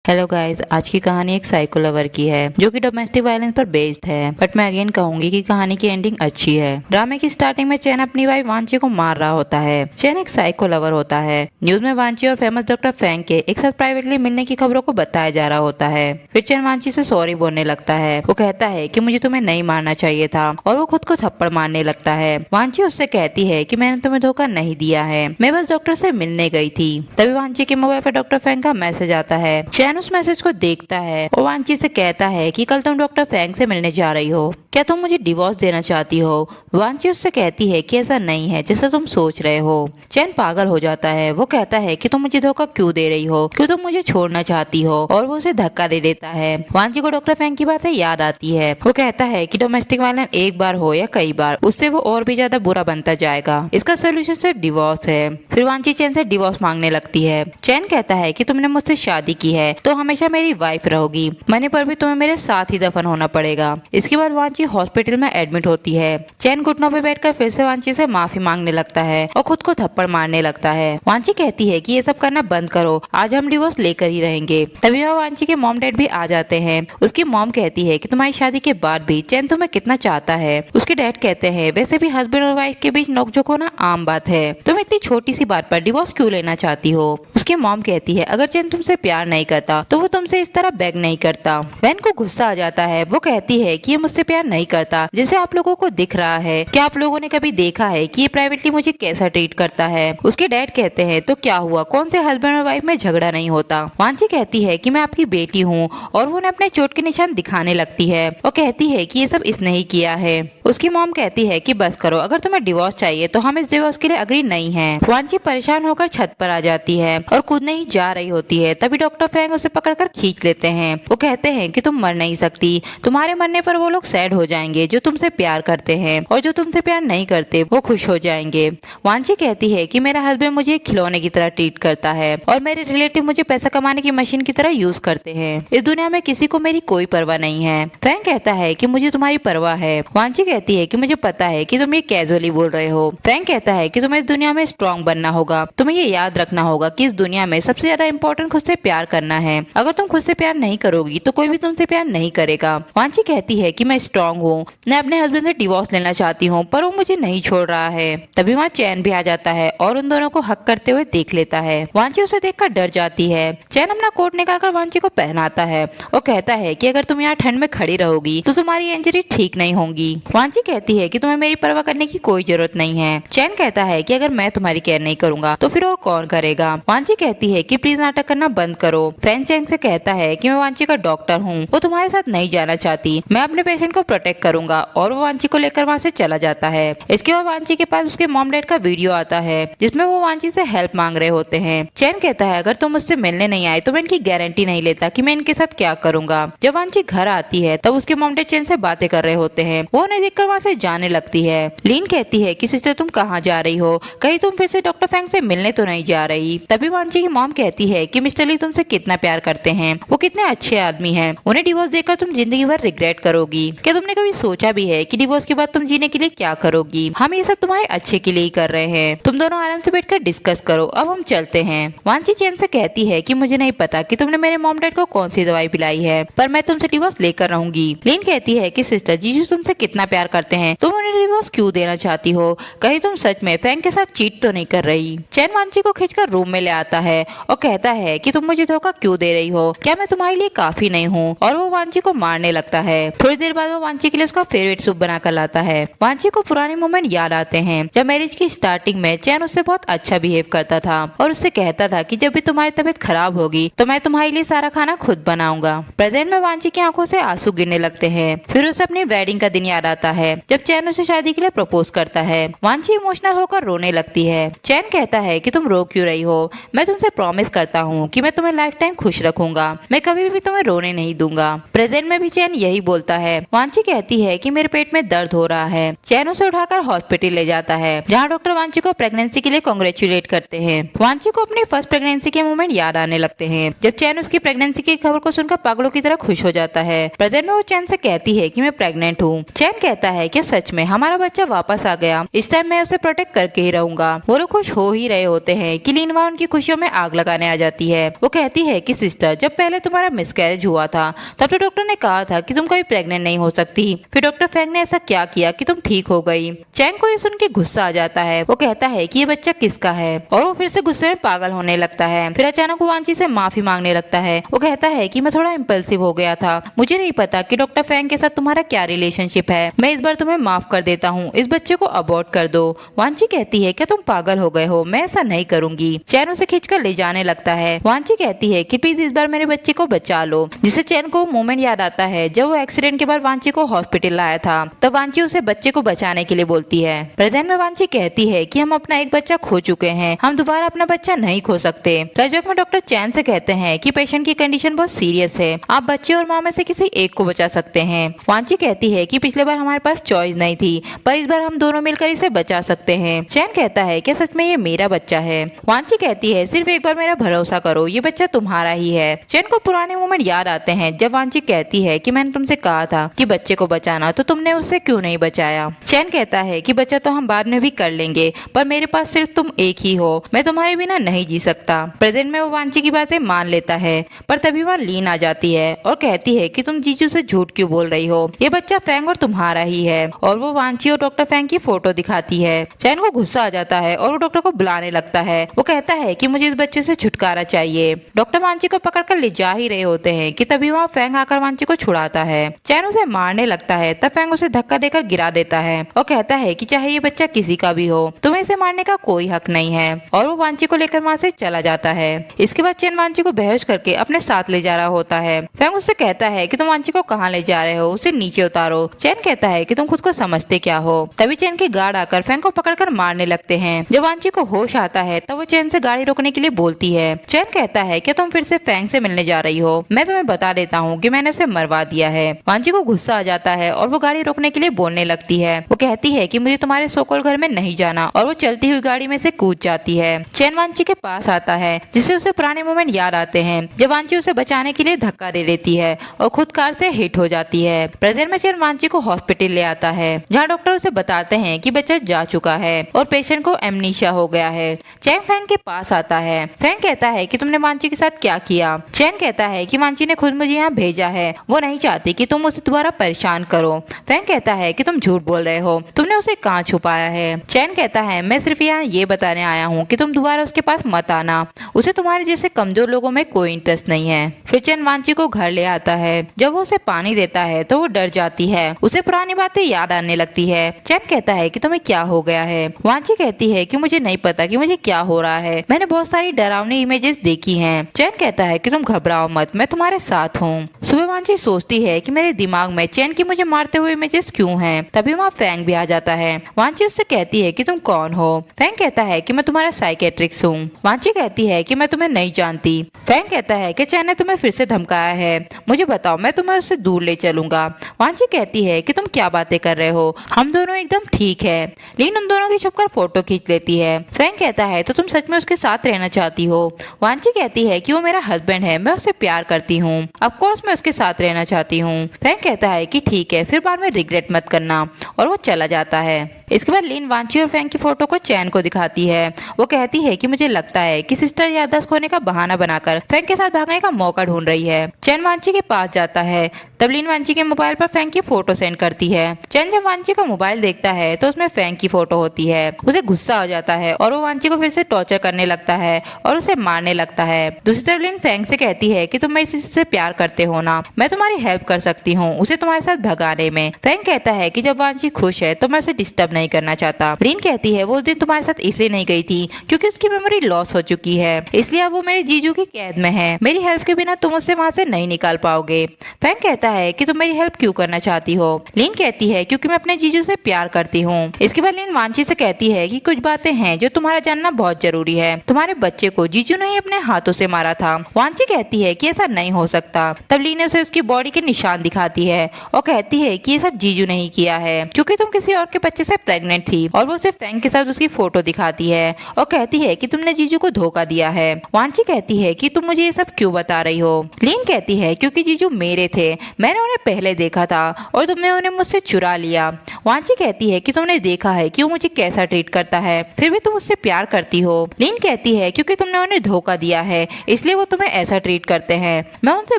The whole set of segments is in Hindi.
हेलो गाइस, आज की कहानी एक साइको लवर की है जो कि डोमेस्टिक वायलेंस पर बेस्ड है। बट मैं अगेन कहूंगी कि कहानी की एंडिंग अच्छी है। ड्रामे की स्टार्टिंग में चैन अपनी वाइफ वांची को मार रहा होता है। चैन एक साइको लवर होता है। न्यूज में वांची और फेमस डॉक्टर फैंग के एक साथ प्राइवेटली मिलने की खबरों को बताया जा रहा होता है। फिर चैन वांची से सॉरी बोलने लगता है। वो कहता है कि मुझे तुम्हें नहीं मारना चाहिए था और वो खुद को थप्पड़ मारने लगता है। वांची उससे कहती है कि मैंने तुम्हें धोखा नहीं दिया है, मैं बस डॉक्टर से मिलने गई थी। तभी वांची के मोबाइल पर डॉक्टर फैंग का मैसेज आता है। चैन उस मैसेज को देखता है और वांची से कहता है कि कल तुम डॉक्टर फैंग से मिलने जा रही हो, क्या तुम मुझे डिवोर्स देना चाहती हो? वांची उससे कहती है कि ऐसा नहीं है जैसा तुम सोच रहे हो। चैन पागल हो जाता है। वो कहता है कि तुम मुझे धोखा क्यों दे रही हो, क्यों तुम मुझे छोड़ना चाहती हो, और वो उसे धक्का दे देता है। वांची को डॉक्टर फैंग की बातें याद आती है। वो कहता है कि डोमेस्टिक वायलेंस एक बार हो या कई बार, उससे वो और भी ज्यादा बुरा बनता जाएगा। इसका सोल्यूशन सिर्फ डिवोर्स है। फिर वांची चैन से डिवोर्स मांगने लगती है। चैन कहता है कि तुमने मुझसे शादी की है तो हमेशा मेरी वाइफ रहोगी, मरने पर भी तुम्हें मेरे साथ ही दफन होना पड़ेगा। इसके बाद वांची हॉस्पिटल में एडमिट होती है। चैन घुटनों पे बैठकर फिर से वांची से माफी मांगने लगता है और खुद को थप्पड़ मारने लगता है। वांची कहती है कि ये सब करना बंद करो, आज हम डिवोर्स लेकर ही रहेंगे। तभी वहाँ वांची के मॉम डैड भी आ जाते हैं। उसकी मॉम कहती है कि तुम्हारी शादी के बाद भी चैन तुम्हें कितना चाहता है। उसके डैड कहते हैं वैसे भी हस्बैंड और वाइफ के बीच नोकझोंक होना आम बात है, तुम इतनी छोटी सी बात पर डिवोर्स क्यों लेना चाहती हो? उसकी मॉम कहती है अगर चैन तुमसे प्यार नहीं करता तो वो तुमसे इस तरह बेग नहीं करता। वैन को गुस्सा आ जाता है। वो कहती है कि ये मुझसे प्यार नहीं करता जैसे आप लोगों को दिख रहा है। क्या आप लोगों ने कभी देखा है कि ये प्राइवेटली मुझे कैसा ट्रीट करता है? उसके डैड कहते हैं तो क्या हुआ, कौन से हस्बैंड और वाइफ में झगड़ा नहीं होता? वांची कहती है कि मैं आपकी बेटी हूँ और वो अपने चोट के निशान दिखाने लगती है और कहती है कि ये सब इसने ही किया है। उसकी मॉम कहती है कि बस करो, अगर तुम्हें डिवोर्स चाहिए तो हम इस डिवोर्स के लिए अग्री नहीं है। वांची परेशान होकर छत पर आ जाती है और कूदने ही जा रही होती है। तभी डॉक्टर फैंग उसे पकड़कर खींच लेते हैं। वो कहते हैं कि तुम मर नहीं सकती, तुम्हारे मरने पर वो लोग सैड हो जाएंगे जो तुमसे प्यार करते हैं, और जो तुमसे प्यार नहीं करते वो खुश हो जाएंगे। वांची कहती है कि मेरा हस्बैंड मुझे एक खिलौने की तरह ट्रीट करता है और मेरे रिलेटिव मुझे पैसा कमाने की मशीन की तरह यूज करते हैं। इस दुनिया में किसी को मेरी कोई परवाह नहीं है। फैंग कहता है कि मुझे तुम्हारी परवाह है। वांची कहती है कि मुझे पता है कि तुम ये कैजुअली बोल रहे हो। फैंग कहता है कि तुम्हें इस दुनिया में स्ट्रॉन्ग बनना होगा, तुम्हें ये याद रखना होगा कि इस दुनिया में सबसे ज्यादा इंपॉर्टेंट खुद से प्यार करना है। अगर तुम खुद से प्यार नहीं करोगी तो कोई भी तुमसे प्यार नहीं करेगा। वांची कहती है कि मैं स्ट्रॉन्ग हूँ, मैं अपने हस्बैंड से डिवोर्स लेना चाहती हूँ पर वो मुझे नहीं छोड़ रहा है। तभी वहाँ चैन भी आ जाता है और उन दोनों को हक करते हुए देख लेता है। वांची उसे देखकर डर जाती है। चैन अपना कोट निकालकर वांची को पहनाता है और कहता है कि अगर तुम यहाँ ठंड में खड़ी रहोगी तो तुम्हारी इंजरी ठीक नहीं होगी। वांची कहती है कि तुम्हें मेरी परवाह करने की कोई जरूरत नहीं है। चैन कहता है कि अगर मैं तुम्हारी केयर नहीं करूंगा तो फिर और कौन करेगा? वांची कहती है कि प्लीज नाटक करना बंद करो। फैंग चैन से कहता है कि मैं वांची का डॉक्टर हूँ, वो तुम्हारे साथ नहीं जाना चाहती, मैं अपने पेशेंट को प्रोटेक्ट करूंगा, और वो वांची को लेकर वहाँ से चला जाता है। इसके बाद वांची के पास उसके मॉम डैड का वीडियो आता है जिसमें वो वांची से हेल्प मांग रहे होते हैं। चैन कहता है अगर तुम मुझसे मिलने नहीं आए तो मैं इनकी गारंटी नहीं लेता कि मैं इनके साथ क्या करूंगा। जब वांची घर आती है तब उसके मॉम डैड चैन से बातें कर रहे होते हैं। वो उन्हें देखकर वहाँ से जाने लगती है। लीन कहती है कि सिस्टर तुम कहाँ जा रही हो, कहीं तुम फिर से डॉक्टर फैंग से मिलने तो नहीं जा रही? तभी वांची की मॉम कहती है कि मिस्टर ली तुमसे कितना प्यार करते हैं, वो कितने अच्छे आदमी हैं, उन्हें डिवोर्स देकर तुम जिंदगी भर रिग्रेट करोगी। क्या तुमने कभी सोचा भी है कि डिवोर्स के बाद तुम जीने के लिए क्या करोगी? हम ये सब तुम्हारे अच्छे के लिए ही कर रहे हैं, तुम दोनों आराम से बैठकर डिस्कस करो, अब हम चलते हैं। वांची चैन से कहती है कि मुझे नहीं पता कि तुमने मेरे मॉम डैड को कौन सी दवाई पिलाई है, पर मैं तुमसे डिवोर्स लेकर रहूंगी। लीन कहती है कि सिस्टर जीजू तुमसे कितना प्यार करते हैं, तुम उन्हें डिवोर्स क्यों देना चाहती हो? कहीं तुम सच में फैंग के साथ चीट तो नहीं कर रही? चैन वांची को खींचकर रूम में ले आता है और कहता है कि तुम मुझे धोखा क्यों दे रही हो, क्या मैं तुम्हारे लिए काफी नहीं हूँ? और वो वांची को मारने लगता है। थोड़ी देर बाद वो वांची के लिए उसका फेवरेट सूप बनाकर लाता है। वांची को पुराने मोमेंट याद आते हैं जब मैरिज की स्टार्टिंग में चैन उससे बहुत अच्छा बिहेव करता था और उससे कहता था कि जब भी तुम्हारी तबीयत खराब होगी तो मैं तुम्हारे लिए सारा खाना खुद बनाऊंगा। प्रेजेंट में वांची की आंखों से आंसू गिरने लगते हैं। फिर उसे अपनी वेडिंग का दिन याद आता है जब चैन उसे शादी के लिए प्रपोज करता है। वांची इमोशनल होकर रोने लगती है। चैन कहता है कि तुम रो क्यों रही हो, मैं तुमसे प्रॉमिस करता हूँ कि मैं तुम्हें लाइफ टाइम खुश रखूंगा, मैं कभी भी तुम्हें रोने नहीं दूंगा। प्रेजेंट में भी चैन यही बोलता है। वांची कहती है कि मेरे पेट में दर्द हो रहा है। चैन उसे उठाकर हॉस्पिटल ले जाता है, जहाँ डॉक्टर वांची को प्रेगनेंसी के लिए कांग्रेचुलेट करते हैं। वांची को अपनी फर्स्ट प्रेगनेंसी के मोमेंट याद आने लगते हैं, जब चैन उसकी प्रेगनेंसी की खबर को सुनकर पागलों की तरह खुश हो जाता है। प्रेजेंट में वो चैन से कहती है कि मैं प्रेग्नेंट हूँ। चैन कहता है कि सच में हमारा बच्चा वापस आ गया, इस टाइम मैं उसे प्रोटेक्ट करके ही रहूंगा। वो लोग खुश हो ही रहे होते हैं कि लीनवा उनकी खुशियों में आग लगाने आ जाती है। वो कहती है कि सिस्टर, जब पहले तुम्हारा मिसकैरेज हुआ था तब तो डॉक्टर ने कहा था कि तुम कभी प्रेग्नेंट नहीं हो सकती, फिर डॉक्टर फैंग ने ऐसा क्या किया कि तुम ठीक हो गई। चैन को ये सुन के गुस्सा आ जाता है। वो कहता है कि ये बच्चा किसका है और वो फिर से गुस्से में पागल होने लगता है। फिर अचानक वो वांची से माफी मांगने लगता है। वो कहता है कि मैं थोड़ा इम्पल्सिव हो गया था, मुझे नहीं पता कि डॉक्टर फैंग के साथ तुम्हारा क्या रिलेशनशिप है। मैं इस बार तुम्हें माफ कर देता हूँ, इस बच्चे को अबॉर्ट कर दो। वांची कहती है क्या तुम पागल हो गए हो, मैं ऐसा नहीं करूंगी। चैन उसे खींचकर ले जाने लगता है। वांची कहती है कि प्लीज इस बार मेरे बच्चे को बचा लो, जिससे चैन को मोमेंट याद आता है जब वो एक्सीडेंट के बाद वांची को हॉस्पिटल लाया था। तब वांची उसे बच्चे को बचाने के लिए बोलती है। प्रेजेंट में वांची कहती है कि हम अपना एक बच्चा खो चुके हैं, हम दोबारा अपना बच्चा नहीं खो सकते। फ्लैशबैक में डॉक्टर चैन से कहते हैं कि पेशेंट की कंडीशन बहुत सीरियस है, आप बच्चे और माँ में से किसी एक को बचा सकते हैं। वांची कहती है कि पिछले बार हमारे पास चॉइस नहीं थी, पर इस बार हम दोनों मिलकर इसे बचा सकते हैं। चैन कहता है कि सच में ये मेरा बच्चा है। वांची कहती है सिर्फ एक बार मेरा भरोसा करो, ये बच्चा तुम्हारा ही है। चैन को पुराने मोमेंट याद आते हैं जब वांची कहती है कि मैंने तुमसे कहा था कि बच्चे को बचाना, तो तुमने उसे क्यों नहीं बचाया। चैन कहता है कि बच्चा तो हम बाद में भी कर लेंगे, पर मेरे पास सिर्फ तुम एक ही हो, मैं तुम्हारे बिना नहीं जी सकता। प्रेजेंट में वो वांची की बातें मान लेता है, पर तभी वहाँ लीन आ जाती है और कहती है कि तुम जीजू से झूठ क्यों बोल रही हो, ये बच्चा फैंग और तुम्हारा ही है। और वो वांची और डॉक्टर फैंग की फोटो दिखाती है। चैन को गुस्सा आ जाता है और वो डॉक्टर को बुलाने लगता है। वो कहता है कि मुझे इस बच्चे से छुटकारा चाहिए। डॉक्टर वांची को पकड़कर ले जा ही रहे होते हैं कि तभी वहाँ फैंग आकर वांची को छुड़ाता है। चैन उसे मारने लगता है, तब फैंग उसे धक्का देकर गिरा देता है और कहता है कि चाहे ये बच्चा किसी का भी हो, तुम्हें इसे मारने का कोई हक नहीं है। और वो वांची को लेकर वहाँ से चला जाता है। इसके बाद चैन वांची को बेहोश करके अपने साथ ले जा रहा होता है। फैंग उससे कहता है कि तुम वांची को कहाँ ले जा रहे हो, उसे नीचे उतारो। चैन कहता है कि तुम खुद को समझते क्या हो। तभी चैन के गार्ड आकर फैंग को पकड़कर मारने लगते हैं। जब वांची को होश आता है तब वो चैन से गाड़ी रोकने के लिए बोलती है। चैन कहता है कि तुम फिर से फैंग से मिलने जा रही हो, मैं तुम्हें बता देता हूँ कि मैंने उसे मरवा दिया है। वांची को गुस्सा आ जाता है और वो गाड़ी रोकने के लिए बोलने लगती है। वो कहती है कि मुझे तुम्हारे सोकोल घर में नहीं जाना, और वो चलती हुई गाड़ी में से कूद जाती है। चैन वांची के पास आता है, जिससे उसे पुराने मोमेंट याद आते हैं जब वांची उसे बचाने के लिए धक्का दे देती है और खुद कार से हिट हो जाती है। प्रेजेंट में चैन वांची को हॉस्पिटल ले आता है, जहाँ डॉक्टर उसे बताते हैं कि बच्चा जा चुका है और पेशेंट को एमनीशिया हो गया है। चैन फैंग के पास आता है। फैंग कहता है कि तुमने वांची के साथ क्या किया। चैन कहता है कि वांची ने खुद मुझे यहाँ भेजा है, वो नहीं चाहती कि तुम उसे दोबारा परेशान करो। फैंग कहता है कि तुम झूठ बोल रहे हो, तुमने उसे कहाँ छुपाया है। चैन कहता है मैं सिर्फ यहाँ ये बताने आया हूँ कि तुम दोबारा उसके पास मत आना, उसे तुम्हारे जैसे कमजोर लोगों में कोई इंटरेस्ट नहीं है। फिर चैन वांची को घर ले आता है। जब वो उसे पानी देता है तो वो डर जाती है, उसे पुरानी बातें याद आने लगती है। चैन कहता है कि तुम्हें क्या हो गया है। वांची कहती है कि मुझे नहीं पता कि मुझे क्या हो रहा है, मैंने बहुत सारी डरावनी इमेजेस देखी हैं। चैन कहता है कि तुम घबराओ मत, मैं तुम्हारे साथ हूँ। सुबह वांची सोचती है कि मेरे दिमाग में चैन की मुझे मारते हुए इमेजेस क्यों हैं। तभी वहाँ फैंग भी आ जाता है। वांची उससे कहती है कि तुम कौन हो। फैंग कहता है कि मैं तुम्हारा साइकेट्रिक्स हूँ। वांची कहती है कि मैं तुम्हें नहीं जानती। फैंग कहता है कि चैन ने तुम्हें फिर से धमकाया है, मुझे बताओ, मैं तुम्हें उससे दूर ले चलूंगा। वांची कहती है कि तुम क्या बातें कर रहे हो, हम दोनों एकदम ठीक है। लीन उन दोनों की छुपकर फोटो खींच लेती है। फैंग कहता है तो तुम सच में उसके साथ रहना चाहती हो। वांची कहती है कि वो मेरा हस्बैंड है, मैं उससे प्यार करती हूँ, ऑफ कोर्स मैं उसके साथ रहना चाहती हूँ। फैंग कहता है कि ठीक है, फिर बाद में रिग्रेट मत करना, और वो चला जाता है। इसके बाद लीन वांची और फैंग की फोटो को चैन को दिखाती है। वो कहती है कि मुझे लगता है कि सिस्टर याददाश्त खोने का बहाना बनाकर फैंग के साथ भागने का मौका ढूंढ रही है। चैन वांची के पास जाता है, तब लीन वांची के मोबाइल पर फैंग की फोटो सेंड करती है। चैन जब वांची का मोबाइल देखता है तो उसमें फैंग की फोटो होती है। उसे गुस्सा हो जाता है और वो वांची को फिर से टॉर्चर करने लगता है और उसे मारने लगता है। दूसरी तरफ लीन फैंग से कहती है कि तुम मेरी सिस्टर से प्यार करते हो ना, मैं तुम्हारी हेल्प कर सकती हूँ उसे तुम्हारे साथ भगाने में। फैंग कहता है कि जब वांची खुश है तो मैं उसे डिस्टर्ब नहीं करना चाहता। लीन कहती है वो उस दिन तुम्हारे साथ इसलिए नहीं गई थी क्योंकि उसकी मेमोरी लॉस हो चुकी है, इसलिए अब वो मेरे जीजू की कैद में है। मेरी हेल्प के बिना तुम उससे वहाँ से नहीं निकाल पाओगे। फैंग कहता है कि तुम मेरी हेल्प क्यों करना चाहती हो। लीन कहती है क्योंकि मैं अपने जीजू से प्यार करती हूँ। इसके बाद लीन वांची से कहती है कि कुछ बातें हैं जो तुम्हारा जानना बहुत जरूरी है। तुम्हारे बच्चे को जीजू ने ही अपने हाथों से मारा था। वांची कहती है कि ऐसा नहीं हो सकता। तब लीन उसे उसकी बॉडी के निशान दिखाती है और कहती है कि ये सब जीजू ने ही किया है क्योंकि तुम किसी और के बच्चे से प्रेग्नेंट थी। और वो उसे फैंग के साथ उसकी फोटो दिखाती है और कहती है कि तुमने जीजू को धोखा दिया है। वांची कहती है कि तुम मुझे ये सब क्यों बता रही हो। लीन कहती है क्योंकि जीजू मेरे थे, मैंने उन्हें पहले देखा था और तुमने उन्हें मुझसे चुरा लिया। वांची कहती है कि तुमने देखा है कि वो मुझे कैसा ट्रीट करता है, फिर भी तुम उससे प्यार करती हो। लीन कहती है क्योंकि तुमने उन्हें धोखा दिया है इसलिए वो तुम्हें ऐसा ट्रीट करते हैं। मैं उनसे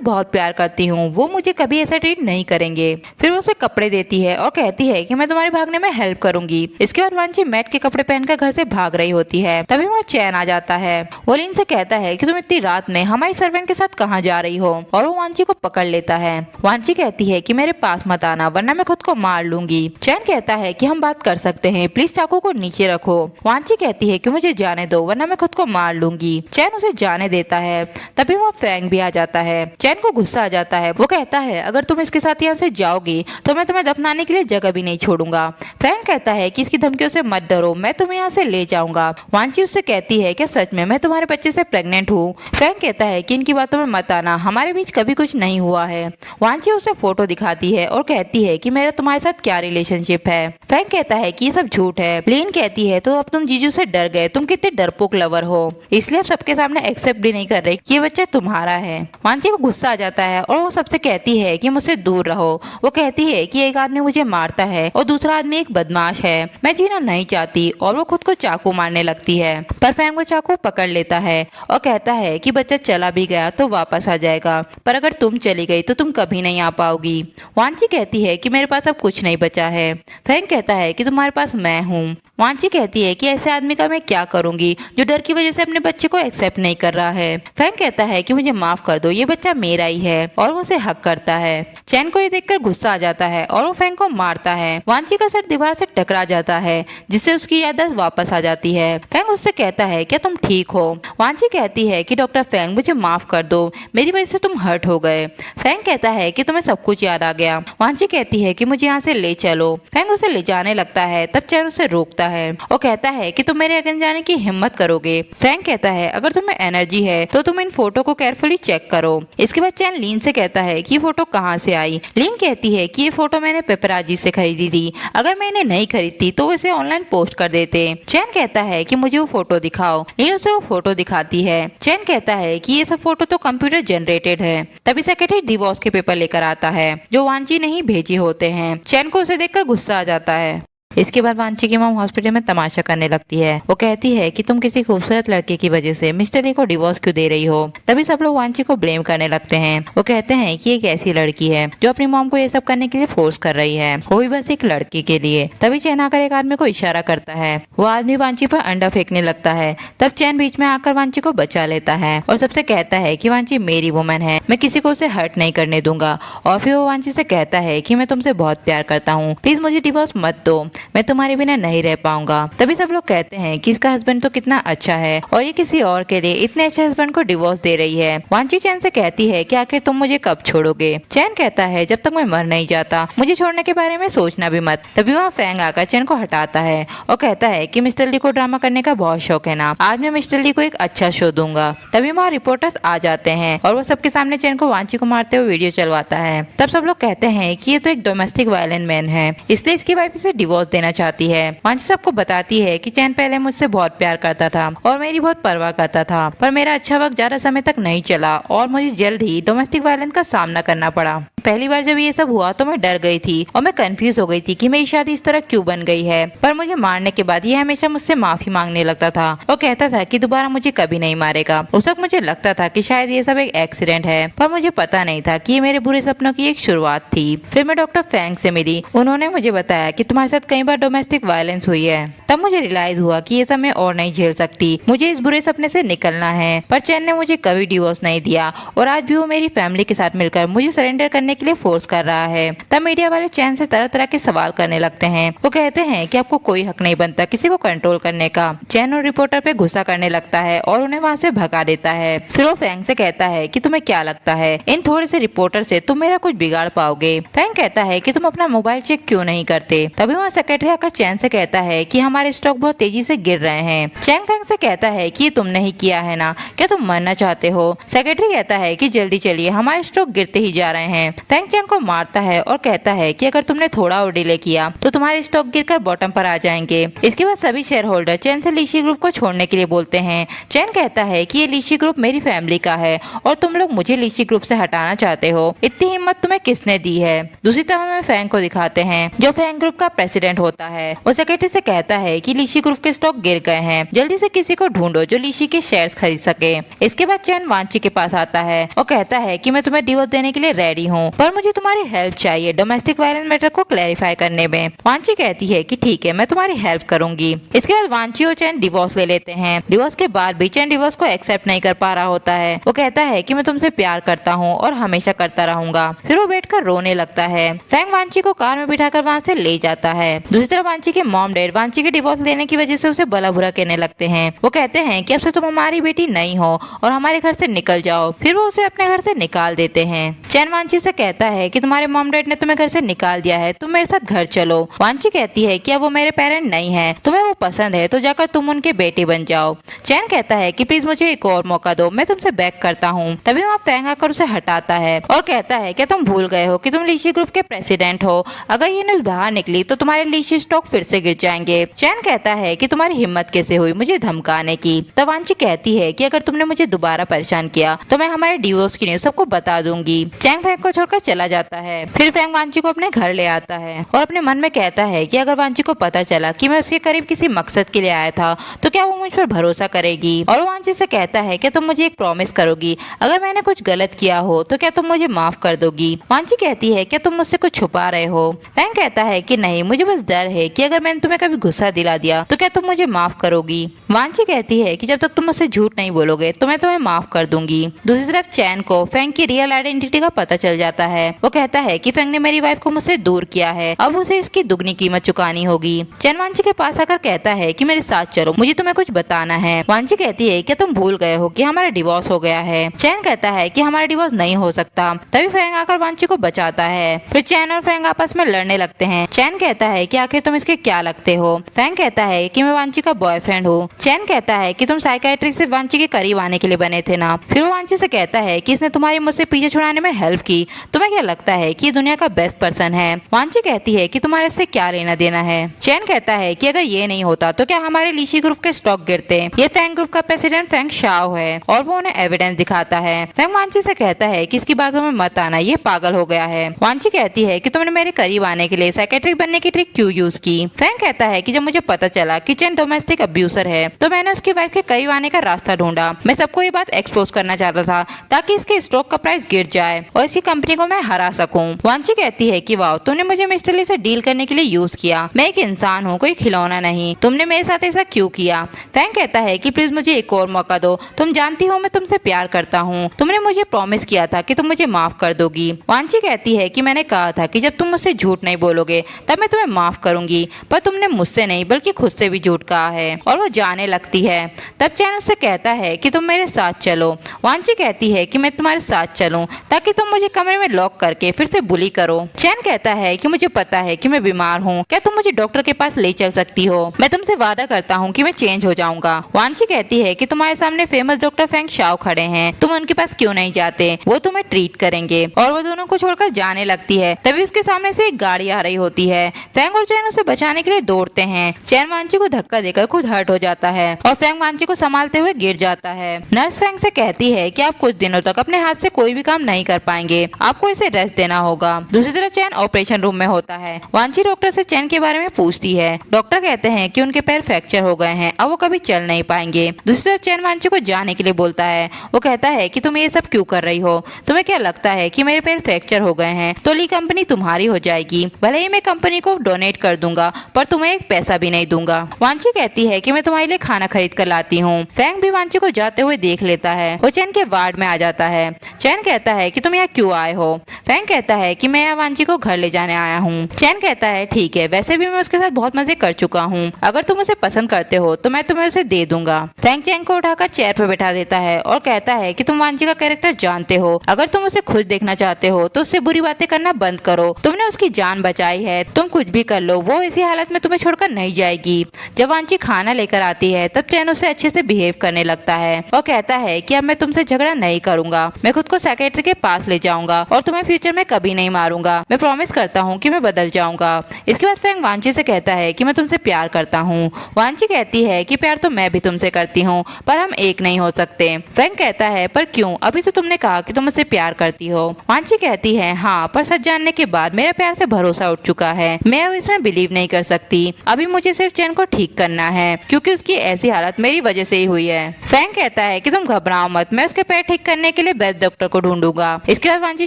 बहुत प्यार करती हूँ, वो मुझे कभी ऐसा ट्रीट नहीं करेंगे। फिर वो उसे कपड़े देती है और कहती है कि मैं तुम्हारे भागने में हेल्प करूंगी। इसके बाद वांची मैट के कपड़े पहनकर घर से भाग रही होती है। तभी वहाँ चैन आ जाता है। वो लीन से कहता है कि तुम इतनी रात में हमारी सर्वेंट के साथ कहाँ जा रही हो, और वो वांची को पकड़ लेता है। वांची कहती है कि मेरे पास मत आना वरना मैं खुद को मार लूंगी। चैन कहता है कि हम बात कर सकते हैं, प्लीज चाकू को नीचे रखो। वांची कहती है कि मुझे जाने दो वरना मैं खुद को मार लूंगी। चैन उसे जाने देता है। तभी वहाँ फैंग भी आ जाता है। चैन को गुस्सा आ जाता है। वो कहता है अगर तुम इसके साथ यहाँ से जाओगी तो मैं तुम्हें दफनाने के लिए जगह भी नहीं छोड़ूंगा। फैंग कहता है कि इसकी धमकियों से मत डरो, मैं तुम्हें यहाँ से ले जाऊंगा। वांची उससे कहती है कि सच में मैं तुम्हारे बच्चे से प्रेग्नेंट हूँ। फैंग कहता है कि इनकी बातों में मत आना, हमारे बीच कभी कुछ नहीं हुआ है। वांची उसे फोटो दिखाती है और कहती है कि मेरा तुम्हारे साथ क्या रिलेशनशिप है। फैंग कहता है कि ये सब झूठ है। लीन कहती है तो अब तुम जीजू से डर गए, तुम कितने डरपोक लवर हो, इसलिए अब सबके सामने एक्सेप्ट भी नहीं कर रहे कि ये बच्चा तुम्हारा है। वांची को गुस्सा आ जाता है और वो सबसे कहती है कि मुझसे दूर रहो। वो कहती है कि एक आदमी मुझे मारता है और दूसरा आदमी एक बदमाश है, मैं जीना नहीं चाहती, और वो खुद को चाकू मारने लगती है। पर फैंग वो चाकू पकड़ लेता है और कहता है कि बच्चा चला भी गया तो वापस आ जाएगा, पर अगर तुम चली गई तो तुम कभी नहीं आ पाओगी। वांची कहती है कि मेरे पास अब कुछ नहीं बचा है। फैंग कहता है कि तुम्हारे पास मैं हूँ। वांची कहती है कि ऐसे आदमी का मैं क्या करूंगी जो डर की वजह से अपने बच्चे को एक्सेप्ट नहीं कर रहा है। फैंग कहता है कि मुझे माफ कर दो, ये बच्चा मेरा ही है, और वो उसे हक करता है। चैन को ये देखकर गुस्सा आ जाता है और वो फैंग को मारता है। वांची का सर दीवार से टकरा जाता है जिससे उसकी याददाश्त वापस आ जाती है। फैंग उससे कहता है क्या तुम ठीक हो। वांची कहती है कि डॉक्टर फैंग मुझे माफ कर दो, मेरी वजह से तुम हर्ट हो गए। फैंग कहता है कि तुम्हें सब कुछ याद आ गया। वांची कहती है कि मुझे यहाँ से ले चलो। फैंग उसे ले जाने लगता है। तब चैन उसे रोकता है और कहता है कि तुम मेरे अगेंस्ट जाने की हिम्मत करोगे। फैंग कहता है अगर तुम्हें एनर्जी है तो तुम इन फोटो को केयरफुली चेक करो। इसके बाद चैन लीन से कहता है कि ये फोटो कहाँ से आई। लीन कहती है कि ये फोटो मैंने पेपराजी से खरीदी थी, अगर मैं इन्हें नहीं खरीदती तो इसे ऑनलाइन पोस्ट कर देते। चैन कहता है कि मुझे वो फोटो दिखाओ। लीन उसे वो फोटो दिखाती है। चैन कहता है कि ये सब फोटो तो कंप्यूटर जनरेटेड है। तभी सेक्रेटरी डिवोर्स के पेपर लेकर आता है जो वांची ने ही भेजे होते हैं। चैन को उसे देखकर गुस्सा आ जाता है। इसके बाद वांची की मॉम हॉस्पिटल में तमाशा करने लगती है। वो कहती है कि तुम किसी खूबसूरत लड़के की वजह से मिस्टर ली को डिवोर्स क्यों दे रही हो। तभी सब लोग वांची को ब्लेम करने लगते हैं। वो कहते हैं कि एक ऐसी लड़की है जो अपनी मॉम को ये सब करने के लिए फोर्स कर रही है, वो भी बस एक लड़की के लिए। तभी चैन आकर एक आदमी को इशारा करता है। वो आदमी वांची पर अंडा फेंकने लगता है। तब चैन बीच में आकर वांची को बचा लेता है और सबसे कहता है कि वांची मेरी वुमन है, मैं किसी को उसे हर्ट नहीं करने दूंगा। और फिर वो वांची से कहता है कि मैं तुमसे बहुत प्यार करता हूँ, प्लीज मुझे डिवोर्स मत दो, मैं तुम्हारे बिना नहीं रह पाऊंगा। तभी सब लोग कहते हैं कि इसका हस्बैंड तो कितना अच्छा है और ये किसी और के लिए इतने अच्छे हस्बैंड को डिवोर्स दे रही है। वांची चैन से कहती है कि आखिर तुम मुझे कब छोड़ोगे। चैन कहता है जब तक मैं मर नहीं जाता, मुझे छोड़ने के बारे में सोचना भी मत। तभी वहाँ फैंग आकर चैन को हटाता है और कहता है कि मिस्टर ली को ड्रामा करने का बहुत शौक है ना, आज मैं मिस्टर ली को एक अच्छा शो दूंगा। तभी वहाँ रिपोर्टर्स आ जाते हैं और वो सबके सामने चैन को वांची को मारते हुए वीडियो चलवाता है। तब सब लोग कहते हैं कि ये तो एक डोमेस्टिक वायलेंट मैन है, इसलिए इसकी वाइफ इसे डिवोर्स देना चाहती है। वांची सबको बताती है कि चैन पहले मुझसे बहुत प्यार करता था और मेरी बहुत परवाह करता था, पर मेरा अच्छा वक्त ज्यादा समय तक नहीं चला और मुझे जल्द ही डोमेस्टिक वायलेंस का सामना करना पड़ा। पहली बार जब ये सब हुआ तो मैं डर गई थी और मैं कंफ्यूज हो गई थी कि मेरी शादी इस तरह क्यों बन गई है। पर मुझे मारने के बाद ये हमेशा मुझसे माफी मांगने लगता था और कहता था कि दोबारा मुझे कभी नहीं मारेगा। उस वक्त मुझे लगता था कि शायद ये सब एक एक्सीडेंट है, पर मुझे पता नहीं था कि ये मेरे बुरे सपनों की एक शुरुआत थी। फिर मैं डॉक्टर फैंग से मिली। उन्होंने मुझे बताया कि तुम्हारे साथ कई बार डोमेस्टिक वायलेंस हुई है। तब मुझे रियलाइज हुआ कि ये सब मैं और नहीं झेल सकती, मुझे इस बुरे सपने से निकलना है। पर चैन ने मुझे कभी डिवोर्स नहीं दिया और आज भी वो मेरी फैमिली के साथ मिलकर मुझे सरेंडर करने के लिए फोर्स कर रहा है। तब मीडिया वाले चैन से तरह तरह के सवाल करने लगते हैं। वो कहते हैं कि आपको कोई हक नहीं बनता किसी को कंट्रोल करने का। चैन और रिपोर्टर पे गुस्सा करने लगता है और उन्हें वहाँ से भगा देता है। फिर वो फैंग से कहता है कि तुम्हें क्या लगता है इन थोड़े से रिपोर्टर से तुम मेरा कुछ बिगाड़ पाओगे। फैंग कहता है कि तुम अपना मोबाइल चेक क्यों नहीं करते। तभी वहाँ सेक्रेटरी आकर चैन से कहता है कि हमारे स्टॉक बहुत तेजी से गिर रहे हैं। चैंग फैंग से कहता है कि ये तुमने ही किया है ना, क्या तुम मरना चाहते हो। सेक्रेटरी कहता है कि जल्दी चलिए हमारे स्टॉक गिरते ही जा रहे हैं। फैंग चैंग को मारता है और कहता है कि अगर तुमने थोड़ा और डिले किया तो तुम्हारे स्टॉक गिरकर बॉटम पर आ जाएंगे। इसके बाद सभी शेयर होल्डर चैन से लीशी ग्रुप को छोड़ने के लिए बोलते हैं। चैन कहता है कि ये लीशी ग्रुप मेरी फैमिली का है और तुम लोग मुझे लीशी ग्रुप से हटाना चाहते हो। इतनी हिम्मत तुम्हें किसने दी है। दूसरी तरफ हमें फैंग को दिखाते हैं जो फैंग ग्रुप का प्रेसिडेंट होता है। वो सेक्रेटरी से कहता है कि लीशी ग्रुप के स्टॉक गिर गए हैं, जल्दी से किसी को ढूंढो जो लीशी के शेयर्स खरीद सके। इसके बाद चैन वांची के पास आता है और कहता है कि मैं तुम्हें डिवोर्स देने के लिए रेडी हूँ, पर मुझे तुम्हारी हेल्प चाहिए डोमेस्टिक वायलेंस मैटर को क्लैरिफाई करने में। वांची कहती है कि ठीक है मैं तुम्हारी हेल्प करूंगी। इसके बाद वांची और चैन डिवोर्स ले लेते हैं। डिवोर्स के बाद भी चैन डिवोर्स को एक्सेप्ट नहीं कर पा रहा होता है। वो कहता है कि मैं तुमसे प्यार करता हूँ और हमेशा करता रहूंगा। फिर वो बैठकर रोने लगता है। फैंग वांची को कार में बिठाकर वहाँ से ले जाता है। दूसरी तरफ वांची के मॉम डैड वांची के डिवोर्स लेने की वजह से उसे भला बुरा कहने लगते हैं। वो कहते हैं कि अब से तुम हमारी बेटी नहीं हो और हमारे घर से निकल जाओ। फिर वो उसे अपने घर से निकाल देते हैं। चैन वांची से कहता है कि तुम्हारे मॉम डैड ने तुम्हें घर से निकाल दिया है, तुम मेरे साथ घर चलो। वांची कहती है कि अब वो मेरे पेरेंट नहीं है, तुम्हें वो पसंद है तो जाकर तुम उनके बेटे बन जाओ। चैन कहता है कि प्लीज मुझे एक और मौका दो, मैं तुमसे बैक करता हूँ। तभी वहाँ फैंग आकर उसे हटाता है और कहता है क्या तुम भूल गए हो कि तुम लीशी ग्रुप के प्रेसिडेंट हो। अगर ये न्यूज बाहर निकली तो तुम्हारे लीशी स्टॉक फिर से गिर जाएंगे। चैन कहता है कि तुम्हारी हिम्मत कैसे हुई मुझे धमकाने की। तब वांची कहती है कि अगर तुमने मुझे दोबारा परेशान किया तो मैं हमारे डिवोर्स की न्यूज सबको बता दूंगी। चैंग फैंग को छोड़कर चला जाता है। फिर फैंग वांची को अपने घर ले आता है और अपने मन में कहता है कि अगर वांची को पता चला कि मैं उसके करीब किसी मकसद के लिए आया था तो क्या वो मुझ पर भरोसा करेगी। और वो वांची से कहता है कि तुम मुझे एक प्रॉमिस करोगी, अगर मैंने कुछ गलत किया हो तो क्या तुम मुझे माफ कर दोगी। वांची कहती है कि तुम मुझसे कुछ छुपा रहे हो। फैंग कहता है कि नहीं, मुझे बस डर है कि अगर मैंने तुम्हें कभी गुस्सा दिला दिया तो क्या तुम मुझे माफ करोगी। वांची कहती है कि जब तक तुम मुझसे झूठ नहीं बोलोगे तो मैं तुम्हें माफ कर दूंगी। दूसरी तरफ चैन को फैंग की रियल आइडेंटिटी का पता चल जाता है। वो कहता है कि फैंग ने मेरी वाइफ को मुझसे दूर किया है, अब उसे इसकी दुगनी कीमत चुकानी होगी। चैन वांची के पास आकर कहता है कि मेरे साथ चलो, मुझे तुम्हें कुछ बताना है। वांची कहती है क्या तुम भूल गए हो कि हमारा डिवोर्स हो गया है। चैन कहता है कि हमारा डिवोर्स नहीं हो सकता। तभी फैंग आकर वांची को बचाता है। फिर चैन और फैंग आपस में लड़ने लगते हैं। चैन कहता है कि आखिर तुम इसके क्या लगते हो। फैंग कहता है कि मैं वांची का बॉयफ्रेंड हूँ। चैन कहता है कि तुम साइकियाट्रिस्ट से वांची के करीब आने के लिए बने थे ना। फिर वो वांची से कहता है कि इसने तुम्हारी मुझसे पीछे छुड़ाने में हेल्प की, तुम्हें क्या लगता है कि ये दुनिया का बेस्ट पर्सन है। वांची कहती है कि तुम्हारे इससे क्या लेना देना है। चैन कहता है कि अगर ये नहीं होता तो क्या हमारे लीशी ग्रुप के स्टॉक गिरते। ये फैंग ग्रुप का प्रेसिडेंट फैंग शाओ है और वो उन्हें एविडेंस दिखाता है। फैंग वांची से कहता है कि इसकी बातों में मत आना, ये पागल हो गया है। वांची कहती है कि तुमने मेरे करीब आने के लिए साइकियाट्रिस्ट बनने की ट्रिक क्यों यूज की। फैंग कहता है कि जब मुझे पता चला कि चैन डोमेस्टिक अब्यूसर है तो मैंने उसकी वाइफ के करीब आने का रास्ता ढूंढा। मैं सबको ये बात एक्सपोज करना चाहता था ताकि इसके स्टॉक का प्राइस गिर जाए और इसी कंपनी को मैं हरा सकूं। वांची कहती है कि वाह, तुमने मुझे मिस्टर ली से डील करने के लिए यूज किया। मैं एक इंसान हूँ, कोई खिलौना नहीं। तुमने मेरे साथ ऐसा क्यों किया। फैंग कहता है कि प्लीज मुझे एक और मौका दो, तुम जानती हो मैं तुमसे प्यार करता हूँ। तुमने मुझे प्रॉमिस किया था कि तुम मुझे माफ कर दोगी। वांची कहती है कि मैंने कहा था कि जब तुम मुझसे झूठ नहीं बोलोगे तब मैं तुम्हें माफ करूंगी, पर तुमने मुझसे नहीं बल्कि खुद से भी झूठ कहा है। और वो जाने लगती है। तब चैन उससे कहता है कि तुम मेरे साथ चलो। वांची कहती है कि मैं तुम्हारे साथ चलूं ताकि तुम मुझे कमरे में लॉक करके फिर से बुली करो। चैन कहता है कि मुझे पता है कि मैं बीमार हूँ, क्या तुम मुझे डॉक्टर के पास ले चल सकती हो। मैं तुमसे वादा करता हूँ कि मैं चेंज हो जाऊंगा। वांची कहती है कि तुम्हारे सामने फेमस डॉक्टर फैंग शाओ खड़े हैं, तुम उनके पास क्यों नहीं जाते, वो तुम्हें ट्रीट करेंगे। और वो दोनों को छोड़कर जाने लगती है। तभी उसके सामने से एक गाड़ी आ रही होती है। फैंग और चैन उसे बचाने के लिए दौड़ते हैं। चैन वांची को धक्का देकर खुद हर्ट हो जाता है और फैंग वांची को संभालते हुए गिर जाता है। नर्स फैंग से कहती है कि आप कुछ दिनों तक अपने हाथ से कोई भी काम नहीं कर पाएंगे, आपको इसे रेस्ट देना होगा। दूसरी तरफ चैन ऑपरेशन रूम में होता है। वांची डॉक्टर से चैन के बारे में पूछती है। डॉक्टर कहते हैं कि उनके पैर फ्रैक्चर हो गए हैं, अब वो कभी चल नहीं पाएंगे। दूसरी तरफ चैन वांची को जाने के लिए बोलता है। वो कहता है कि तुम ये सब क्यों कर रही हो, तुम्हें क्या लगता है कि मेरे पैर फ्रैक्चर हो गए हैं तो ली कंपनी तुम्हारी हो जाएगी। भले ही मैं कंपनी को डोनेट कर दूंगा पर तुम्हें एक पैसा भी नहीं दूंगा। वांची कहती है कि मैं तुम्हारे लिए खाना खरीद कर लाती हूँ। फैंग भी वांची को जाते हुए देख लेता है। वो चैन के वार्ड में आ जाता है। चैन कहता है कि तुम यहाँ क्यों आए हो। फैंग कहता है कि मैं यहाँ वांची को घर ले जाने आया हूँ। चैन कहता है ठीक है, वैसे भी मैं उसके साथ बहुत मजे कर चुका हूँ, अगर तुम उसे पसंद करते हो तो मैं तुम्हें उसे दे दूंगा। फैंग चैन को उठाकर चेयर पर बैठा देता है और कहता है कि तुम वांची का कैरेक्टर जानते हो, अगर तुम उसे खुश देखना चाहते हो तो उससे बुरी बातें करना बंद करो। तुमने उसकी जान बचाई है, तुम कुछ भी कर लो, वो इसी हालत में तुम्हें छोड़कर नहीं जाएगी। जब वांची खाना लेकर आती है तब चैन उसे अच्छे से बिहेव करने लगता है और कहता है कि अब मैं तुमसे झगड़ा नहीं करूंगा, मैं खुद को साइकियाट्रिस्ट के पास ले जाऊंगा और तुम्हें फ्यूचर में कभी नहीं मारूंगा, मैं प्रॉमिस करता हूँ कि मैं बदल जाऊंगा। इसके बाद फैंग वांची से कहता है कि मैं तुमसे प्यार करता हूँ। वांची कहती है कि प्यार तो मैं भी तुमसे करती हूँ, पर हम एक नहीं हो सकते। फैंग कहता है पर क्यों, अभी तो तुमने कहा कि तुम मुझसे प्यार करती हो। वांची कहती है हाँ, पर सच जानने के बाद मेरा प्यार से भरोसा उठ चुका है, मैं अब इसमें बिलीव नहीं कर सकती। अभी मुझे सिर्फ चैन को ठीक करना है क्योंकि उसकी ऐसी हालत मेरी वजह से ही हुई है। फैंग कहता है कि तुम घबराओ मत, मैं उसके पैर ठीक करने के लिए बेस्ट डॉक्टर को ढूंढूंगा। इसके बाद वांची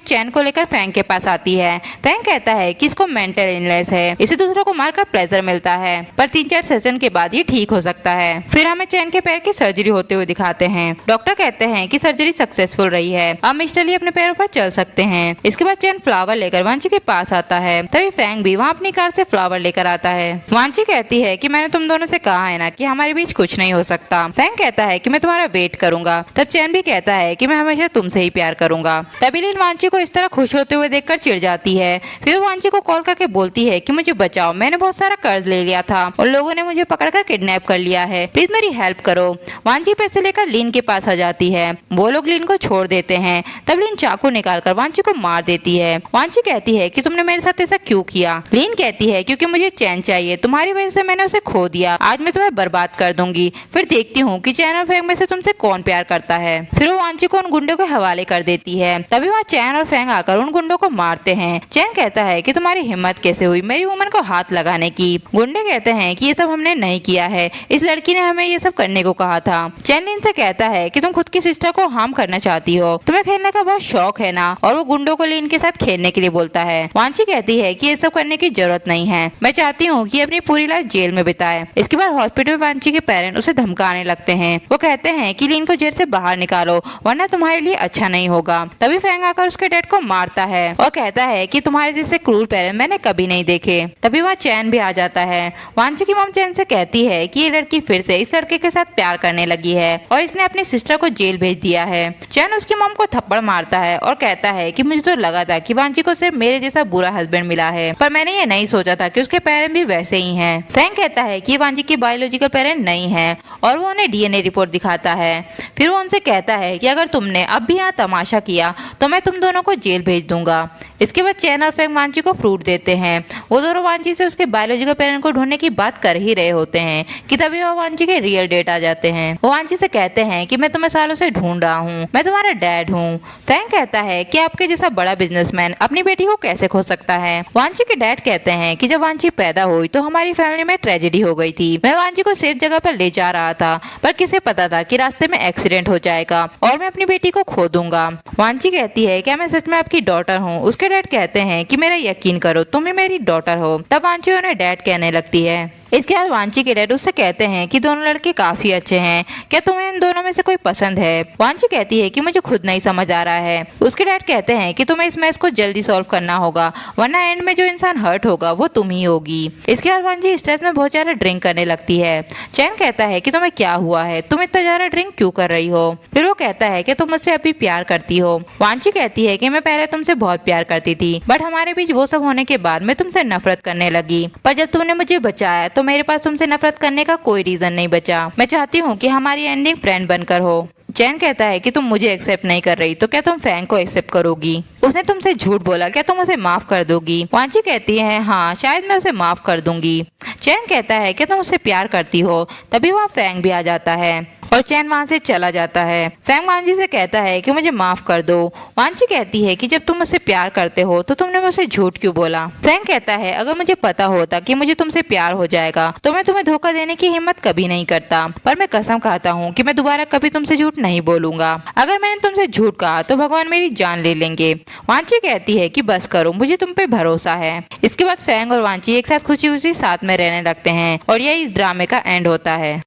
चैन को लेकर फैंग के पास आती है। फैंग कहता है कि इसको मेंटल इलनेस है, इसे दूसरों को मारकर प्लेजर मिलता है, पर 3-4 सेशन के बाद ये ठीक हो सकता है। फिर हमें चैन के पैर की सर्जरी होते हुए दिखाते हैं। डॉक्टर कहते हैं कि सर्जरी सक्सेसफुल रही है, अब मिस्टर ली अपने पैरों पर चल सकते हैं। इसके बाद चैन फ्लावर लेकर वांची के पास आता है, तभी फैंग भी वहाँ अपनी कार से फ्लावर लेकर आता है। वांची कहती है कि मैंने तुम दोनों से कहा है ना कि हमारे बीच कुछ नहीं हो सकता। फैंग कहता है कि मैं तुम्हारा वेट करूंगा। तब चैन भी कहता है कि मैं हमेशा तुमसे ही प्यार करूंगा। तभी लिन वांची को इस तरह खुश होते हुए देखकर चिढ़ जाती है। फिर वांची को कॉल करके बोलती है कि मुझे बचाओ, मैंने बहुत सारा कर्ज ले लिया था और लोगों ने मुझे पकड़कर किडनैप कर लिया है, प्लीज मेरी हेल्प करो। वांची पैसे लेकर लिन के पास आ जाती है, वो लोग लिन को छोड़ देते हैं। तब लिन चाकू निकालकर वांची को मार देती है। वांची कहती है कि तुमने मेरे साथ ऐसा क्यों किया। लिन कहती है क्योंकि मुझे चैन चाहिए, तुम्हारी वजह से मैंने उसे खो दिया, आज मैं तुम्हें बर्बाद कर दूंगी, फिर देखती हूँ कि चैन और फैंग में से तुमसे कौन प्यार करता है। फिर वो वांची को उन गुंडों के हवाले कर देती है। तभी वहाँ चैन और फैंग आकर उन गुंडों को मारते हैं। चैन कहता है कि तुम्हारी हिम्मत कैसे हुई मेरी वुमन को हाथ लगाने की। गुंडे कहते हैं कि ये सब हमने नहीं किया है, इस लड़की ने हमें ये सब करने को कहा था। चैन लिन से कहता है कि तुम खुद की सिस्टर को हार्म करना चाहती हो, तुम्हें खेलने का बहुत शौक है ना, और वो गुंडों को लिन के साथ खेलने के लिए बोलता है। वांची कहती है कि ये सब करने की जरूरत नहीं है, मैं चाहती हूँ कि अपनी पूरी लाइफ जेल में बिताए। इसके बाद हॉस्पिटल में वांची के पेरेंट उसे धमकाने लगते हैं। वो कहते हैं कि लिन को जेल से बाहर निकालो वरना तुम्हारे लिए अच्छा नहीं होगा। तभी फैंग आकर उसके डैड को मारता है और कहता है कि तुम्हारे जैसे क्रूर पेरेंट मैंने कभी नहीं देखे। तभी वहाँ चैन भी आ जाता है। वांची की मॉम चैन से कहती है कि ये लड़की फिर से इस लड़के के साथ प्यार करने लगी है और इसने अपनी सिस्टर को जेल भेज दिया है। चैन उसकी मॉम को थप्पड़ मारता है और कहता है कि मुझे तो लगा था कि वांची को सिर्फ मेरे जैसा बुरा हस्बैंड मिला है, पर मैंने ये नहीं सोचा था कि उसके पेरेंट भी वैसे ही हैं। फैंग कहता है कि वांची के बायोलॉजिकल पेरेंट नहीं है और वो उन्हें डीएनए रिपोर्ट दिखाता है। फिर वो उनसे कहता है कि अगर तुमने अब भी यहाँ तमाशा किया तो मैं तुम दोनों को जेल भेज दूंगा। इसके बाद चैन और फैंग वांची को फ्रूट देते हैं। वो दोनों वांची से उसके बायोलॉजिकल पेरेंट को ढूंढने की बात कर ही रहे होते हैं कि तभी वो वांची के रियल डेट आ जाते हैं। वो वांची से कहते हैं कि मैं तुम्हें सालों से ढूंढ रहा हूँ, मैं तुम्हारा डैड हूँ। फैंग कहता है कि आपके जैसा बड़ा बिजनेसमैन अपनी बेटी को कैसे खो सकता है। वांची के डैड कहते हैं कि जब वांची पैदा हुई तो हमारी फैमिली में ट्रेजेडी हो गई थी, मैं वांची को सेफ जगह पर ले जा रहा था, पर किसे पता था कि रास्ते में एक्सीडेंट हो जाएगा और मैं अपनी बेटी को खो दूंगा। वांची कहती है क्या मैं सच में आपकी डॉटर हूँ। उसके डैड कहते हैं कि मेरा यकीन करो, तुम ही मेरी डॉटर हो। तब वांची उन्हें डैड कहने लगती है। इसके बाद वांची के डैड उससे कहते हैं कि दोनों लड़के काफी अच्छे हैं, क्या तुम्हें इन दोनों में से कोई पसंद है। वांची कहती है कि मुझे खुद नहीं समझ आ रहा है। उसके डैड कहते हैं कि तुम्हें इस मैच को जल्दी सॉल्व करना होगा वरना एंड में जो इंसान हर्ट होगा वो तुम ही होगी। इसके बाद वांची स्ट्रेस में बहुत ज्यादा ड्रिंक करने लगती है। चैन कहता है कि तुम्हें क्या हुआ है, तुम इतना ज्यादा ड्रिंक क्यों कर रही हो। फिर वो कहता है कि तुम मुझसे अभी प्यार करती हो। वांची कहती है कि मैं पहले तुमसे बहुत प्यार करती थी, बट हमारे बीच वो सब होने के बाद मैं तुमसे नफरत करने लगी, पर जब तुमने मुझे बचाया तो मेरे पास तुमसे नफरत करने का कोई रीजन नहीं बचा। मैं चाहती हूँ कि हमारी एंडिंग फ्रेंड बनकर हो। चैन कहता है कि तुम मुझे एक्सेप्ट नहीं कर रही तो क्या तुम फैंग को एक्सेप्ट करोगी। उसने तुमसे झूठ बोला, क्या तुम उसे माफ कर दोगी। वांची कहती है हाँ शायद मैं उसे माफ कर दूंगी। चैन कहता है कि तुम उससे प्यार करती हो। तभी वहाँ फैंग भी आ जाता है और चैन वहाँ से चला जाता है। फैंग वांची से कहता है कि मुझे माफ कर दो। वांची कहती है कि जब तुम मुझसे प्यार करते हो तो तुमने मुझसे झूठ क्यों बोला। फैंग कहता है अगर मुझे पता होता कि मुझे तुमसे प्यार हो जाएगा तो मैं तुम्हें धोखा देने की हिम्मत कभी नहीं करता, पर मैं कसम खाता हूँ कि मैं दोबारा कभी तुमसे झूठ नहीं बोलूंगा। अगर मैंने तुमसे झूठ कहा तो भगवान मेरी जान ले लेंगे। वांची कहती है कि बस करो, मुझे तुम पे भरोसा है। इसके बाद फैंग और वांची एक साथ खुशी खुशी साथ में रहने लगते हैं और यही इस ड्रामे का एंड होता है।